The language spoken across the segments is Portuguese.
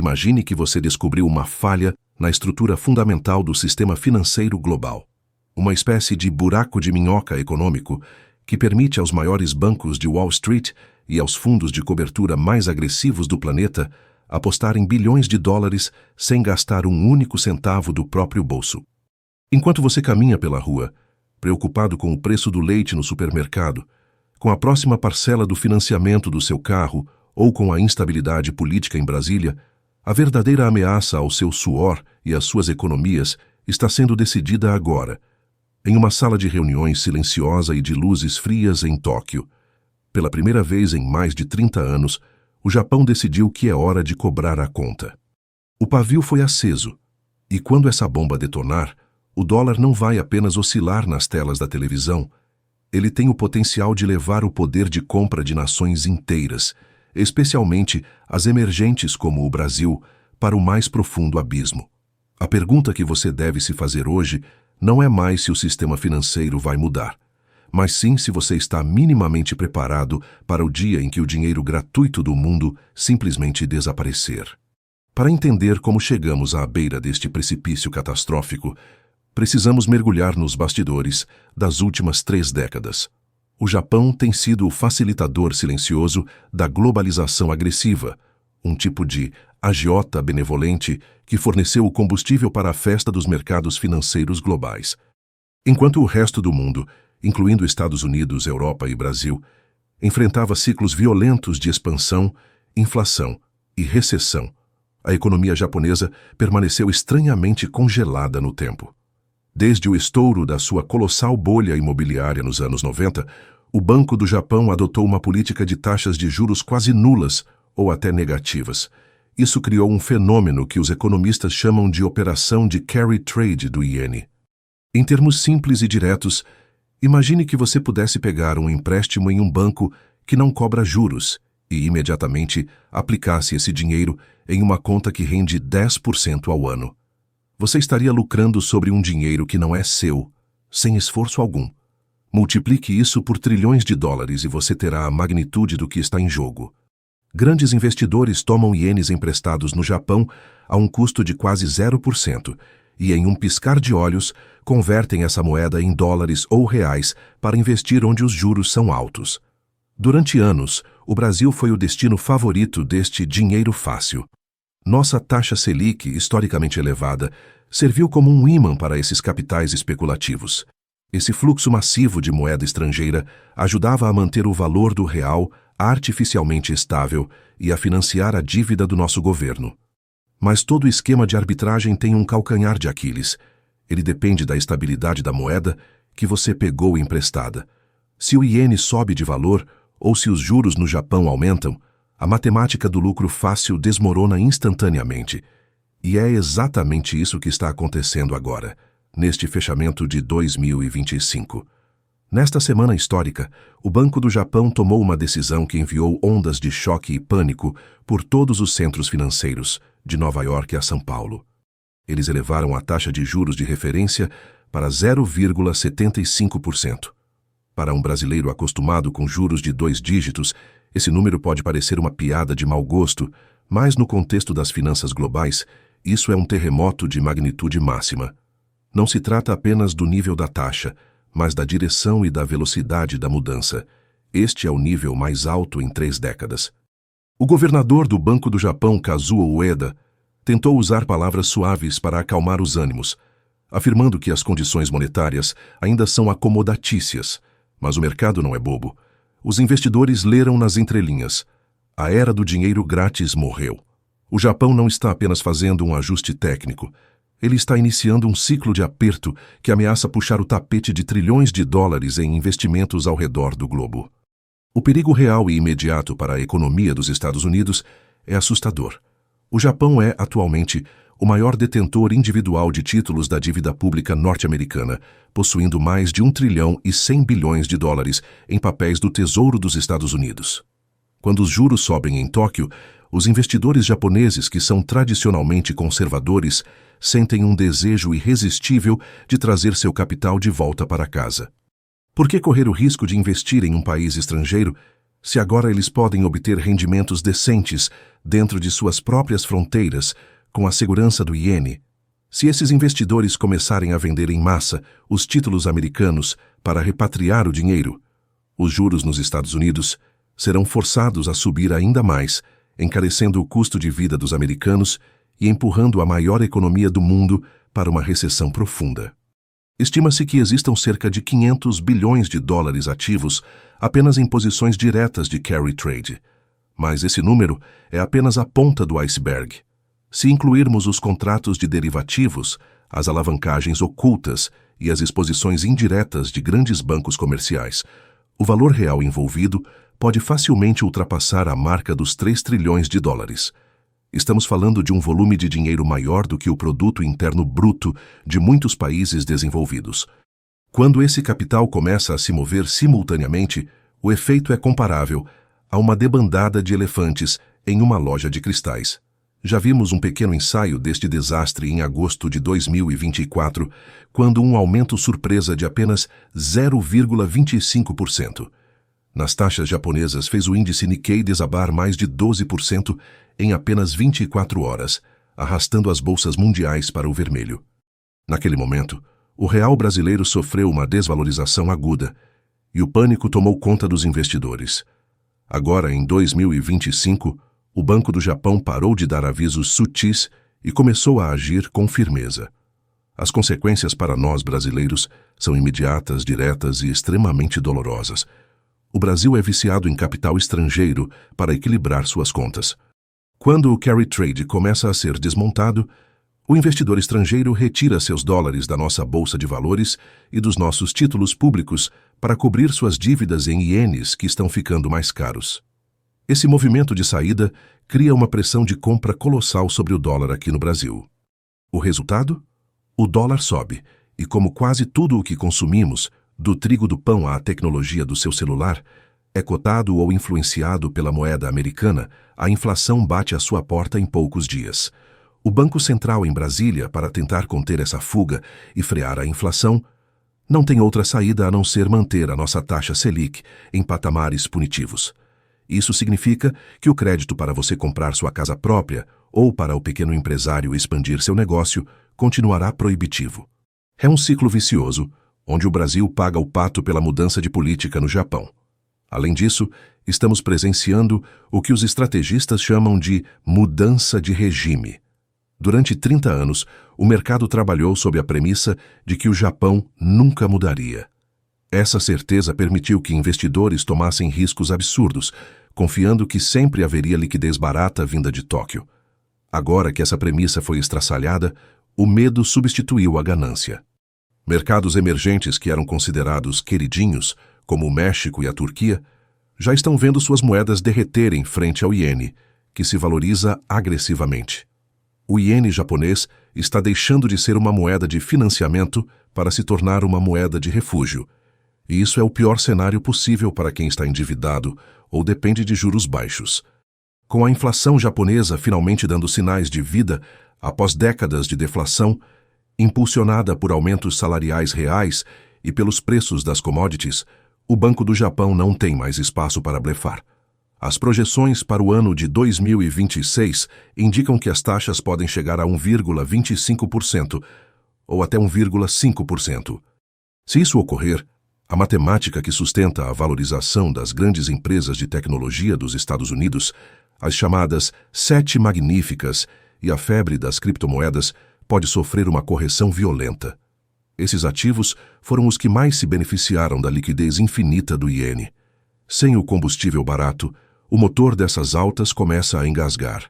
Imagine que você descobriu uma falha na estrutura fundamental do sistema financeiro global. Uma espécie de buraco de minhoca econômico que permite aos maiores bancos de Wall Street e aos fundos de cobertura mais agressivos do planeta apostarem bilhões de dólares sem gastar um único centavo do próprio bolso. Enquanto você caminha pela rua, preocupado com o preço do leite no supermercado, com a próxima parcela do financiamento do seu carro ou com a instabilidade política em Brasília, a verdadeira ameaça ao seu suor e às suas economias está sendo decidida agora, em uma sala de reuniões silenciosa e de luzes frias em Tóquio. Pela primeira vez em mais de 30 anos, o Japão decidiu que é hora de cobrar a conta. O pavio foi aceso, e quando essa bomba detonar, o dólar não vai apenas oscilar nas telas da televisão, ele tem o potencial de levar o poder de compra de nações inteiras, especialmente as emergentes como o Brasil, para o mais profundo abismo. A pergunta que você deve se fazer hoje não é mais se o sistema financeiro vai mudar, mas sim se você está minimamente preparado para o dia em que o dinheiro gratuito do mundo simplesmente desaparecer. Para entender como chegamos à beira deste precipício catastrófico, precisamos mergulhar nos bastidores das últimas 3 décadas. O Japão tem sido o facilitador silencioso da globalização agressiva, um tipo de agiota benevolente que forneceu o combustível para a festa dos mercados financeiros globais. Enquanto o resto do mundo, incluindo Estados Unidos, Europa e Brasil, enfrentava ciclos violentos de expansão, inflação e recessão, a economia japonesa permaneceu estranhamente congelada no tempo. Desde o estouro da sua colossal bolha imobiliária nos anos 90, o Banco do Japão adotou uma política de taxas de juros quase nulas ou até negativas. Isso criou um fenômeno que os economistas chamam de operação de carry trade do iene. Em termos simples e diretos, imagine que você pudesse pegar um empréstimo em um banco que não cobra juros e imediatamente aplicasse esse dinheiro em uma conta que rende 10% ao ano. Você estaria lucrando sobre um dinheiro que não é seu, sem esforço algum. Multiplique isso por trilhões de dólares e você terá a magnitude do que está em jogo. Grandes investidores tomam ienes emprestados no Japão a um custo de quase 0% e, em um piscar de olhos, convertem essa moeda em dólares ou reais para investir onde os juros são altos. Durante anos, o Brasil foi o destino favorito deste dinheiro fácil. Nossa taxa Selic, historicamente elevada, serviu como um ímã para esses capitais especulativos. Esse fluxo massivo de moeda estrangeira ajudava a manter o valor do real artificialmente estável e a financiar a dívida do nosso governo. Mas todo esquema de arbitragem tem um calcanhar de Aquiles. Ele depende da estabilidade da moeda que você pegou emprestada. Se o iene sobe de valor ou se os juros no Japão aumentam, a matemática do lucro fácil desmorona instantaneamente. E é exatamente isso que está acontecendo agora, neste fechamento de 2025. Nesta semana histórica, o Banco do Japão tomou uma decisão que enviou ondas de choque e pânico por todos os centros financeiros, de Nova York a São Paulo. Eles elevaram a taxa de juros de referência para 0,75%. Para um brasileiro acostumado com juros de 2 dígitos, esse número pode parecer uma piada de mau gosto, mas no contexto das finanças globais, isso é um terremoto de magnitude máxima. Não se trata apenas do nível da taxa, mas da direção e da velocidade da mudança. Este é o nível mais alto em 3 décadas. O governador do Banco do Japão, Kazuo Ueda, tentou usar palavras suaves para acalmar os ânimos, afirmando que as condições monetárias ainda são acomodatícias, mas o mercado não é bobo. Os investidores leram nas entrelinhas. A era do dinheiro grátis morreu. O Japão não está apenas fazendo um ajuste técnico. Ele está iniciando um ciclo de aperto que ameaça puxar o tapete de trilhões de dólares em investimentos ao redor do globo. O perigo real e imediato para a economia dos Estados Unidos é assustador. O Japão é, atualmente, o maior detentor individual de títulos da dívida pública norte-americana, possuindo mais de 1 trilhão e 100 bilhões de dólares em papéis do Tesouro dos Estados Unidos. Quando os juros sobem em Tóquio, os investidores japoneses, que são tradicionalmente conservadores, sentem um desejo irresistível de trazer seu capital de volta para casa. Por que correr o risco de investir em um país estrangeiro Se agora eles podem obter rendimentos decentes dentro de suas próprias fronteiras, com a segurança do iene, se esses investidores começarem a vender em massa os títulos americanos para repatriar o dinheiro, os juros nos Estados Unidos serão forçados a subir ainda mais, encarecendo o custo de vida dos americanos e empurrando a maior economia do mundo para uma recessão profunda. Estima-se que existam cerca de 500 bilhões de dólares ativos apenas em posições diretas de carry trade. Mas esse número é apenas a ponta do iceberg. Se incluirmos os contratos de derivativos, as alavancagens ocultas e as exposições indiretas de grandes bancos comerciais, o valor real envolvido pode facilmente ultrapassar a marca dos 3 trilhões de dólares. Estamos falando de um volume de dinheiro maior do que o produto interno bruto de muitos países desenvolvidos. Quando esse capital começa a se mover simultaneamente, o efeito é comparável a uma debandada de elefantes em uma loja de cristais. Já vimos um pequeno ensaio deste desastre em agosto de 2024, quando um aumento surpresa de apenas 0,25% nas taxas japonesas fez o índice Nikkei desabar mais de 12% em apenas 24 horas, arrastando as bolsas mundiais para o vermelho. Naquele momento, o real brasileiro sofreu uma desvalorização aguda e o pânico tomou conta dos investidores. Agora, em 2025, o Banco do Japão parou de dar avisos sutis e começou a agir com firmeza. As consequências para nós brasileiros são imediatas, diretas e extremamente dolorosas. O Brasil é viciado em capital estrangeiro para equilibrar suas contas. Quando o carry trade começa a ser desmontado, o investidor estrangeiro retira seus dólares da nossa bolsa de valores e dos nossos títulos públicos para cobrir suas dívidas em ienes que estão ficando mais caros. Esse movimento de saída cria uma pressão de compra colossal sobre o dólar aqui no Brasil. O resultado? O dólar sobe, e como quase tudo o que consumimos, do trigo do pão à tecnologia do seu celular, é cotado ou influenciado pela moeda americana, a inflação bate à sua porta em poucos dias. O Banco Central em Brasília, para tentar conter essa fuga e frear a inflação, não tem outra saída a não ser manter a nossa taxa Selic em patamares punitivos. Isso significa que o crédito para você comprar sua casa própria ou para o pequeno empresário expandir seu negócio continuará proibitivo. É um ciclo vicioso, onde o Brasil paga o pato pela mudança de política no Japão. Além disso, estamos presenciando o que os estrategistas chamam de mudança de regime. Durante 30 anos, o mercado trabalhou sob a premissa de que o Japão nunca mudaria. Essa certeza permitiu que investidores tomassem riscos absurdos, confiando que sempre haveria liquidez barata vinda de Tóquio. Agora que essa premissa foi estraçalhada, o medo substituiu a ganância. Mercados emergentes que eram considerados queridinhos, como o México e a Turquia, já estão vendo suas moedas derreterem frente ao iene, que se valoriza agressivamente. O iene japonês está deixando de ser uma moeda de financiamento para se tornar uma moeda de refúgio, e isso é o pior cenário possível para quem está endividado ou depende de juros baixos. Com a inflação japonesa finalmente dando sinais de vida após décadas de deflação, impulsionada por aumentos salariais reais e pelos preços das commodities, o Banco do Japão não tem mais espaço para blefar. As projeções para o ano de 2026 indicam que as taxas podem chegar a 1,25% ou até 1,5%. Se isso ocorrer, a matemática que sustenta a valorização das grandes empresas de tecnologia dos Estados Unidos, as chamadas 7 magníficas e a febre das criptomoedas, pode sofrer uma correção violenta. Esses ativos foram os que mais se beneficiaram da liquidez infinita do iene. Sem o combustível barato, o motor dessas altas começa a engasgar.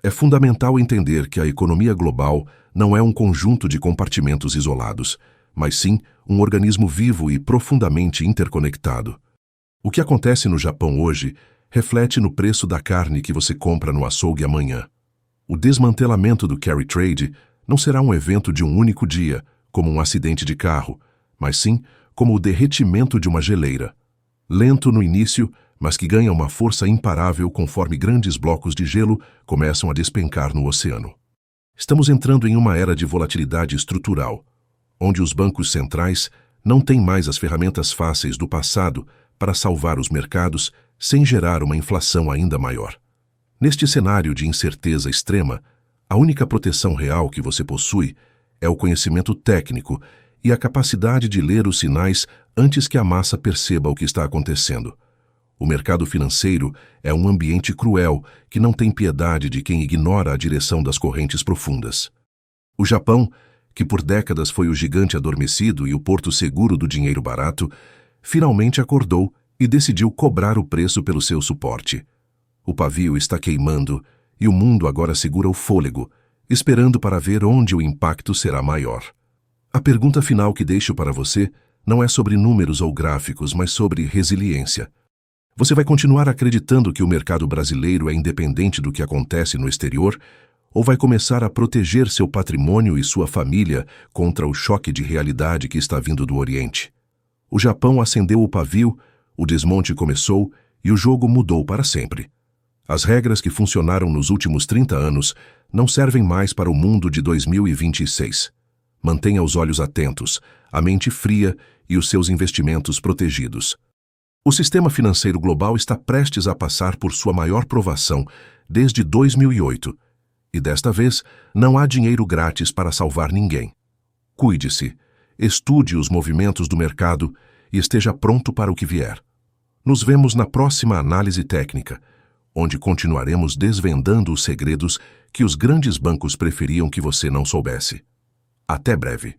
É fundamental entender que a economia global não é um conjunto de compartimentos isolados, mas sim um organismo vivo e profundamente interconectado. O que acontece no Japão hoje reflete no preço da carne que você compra no açougue amanhã. O desmantelamento do carry trade não será um evento de um único dia, como um acidente de carro, mas sim como o derretimento de uma geleira. Lento no início, mas que ganha uma força imparável conforme grandes blocos de gelo começam a despencar no oceano. Estamos entrando em uma era de volatilidade estrutural, onde os bancos centrais não têm mais as ferramentas fáceis do passado para salvar os mercados sem gerar uma inflação ainda maior. Neste cenário de incerteza extrema, a única proteção real que você possui é o conhecimento técnico e a capacidade de ler os sinais antes que a massa perceba o que está acontecendo. O mercado financeiro é um ambiente cruel que não tem piedade de quem ignora a direção das correntes profundas. O Japão, que por décadas foi o gigante adormecido e o porto seguro do dinheiro barato, finalmente acordou e decidiu cobrar o preço pelo seu suporte. O pavio está queimando e o mundo agora segura o fôlego, esperando para ver onde o impacto será maior. A pergunta final que deixo para você não é sobre números ou gráficos, mas sobre resiliência. Você vai continuar acreditando que o mercado brasileiro é independente do que acontece no exterior, ou vai começar a proteger seu patrimônio e sua família contra o choque de realidade que está vindo do Oriente? O Japão acendeu o pavio, o desmonte começou e o jogo mudou para sempre. As regras que funcionaram nos últimos 30 anos não servem mais para o mundo de 2026. Mantenha os olhos atentos, a mente fria e os seus investimentos protegidos. O sistema financeiro global está prestes a passar por sua maior provação desde 2008, e desta vez não há dinheiro grátis para salvar ninguém. Cuide-se, estude os movimentos do mercado e esteja pronto para o que vier. Nos vemos na próxima análise técnica, onde continuaremos desvendando os segredos que os grandes bancos preferiam que você não soubesse. Até breve.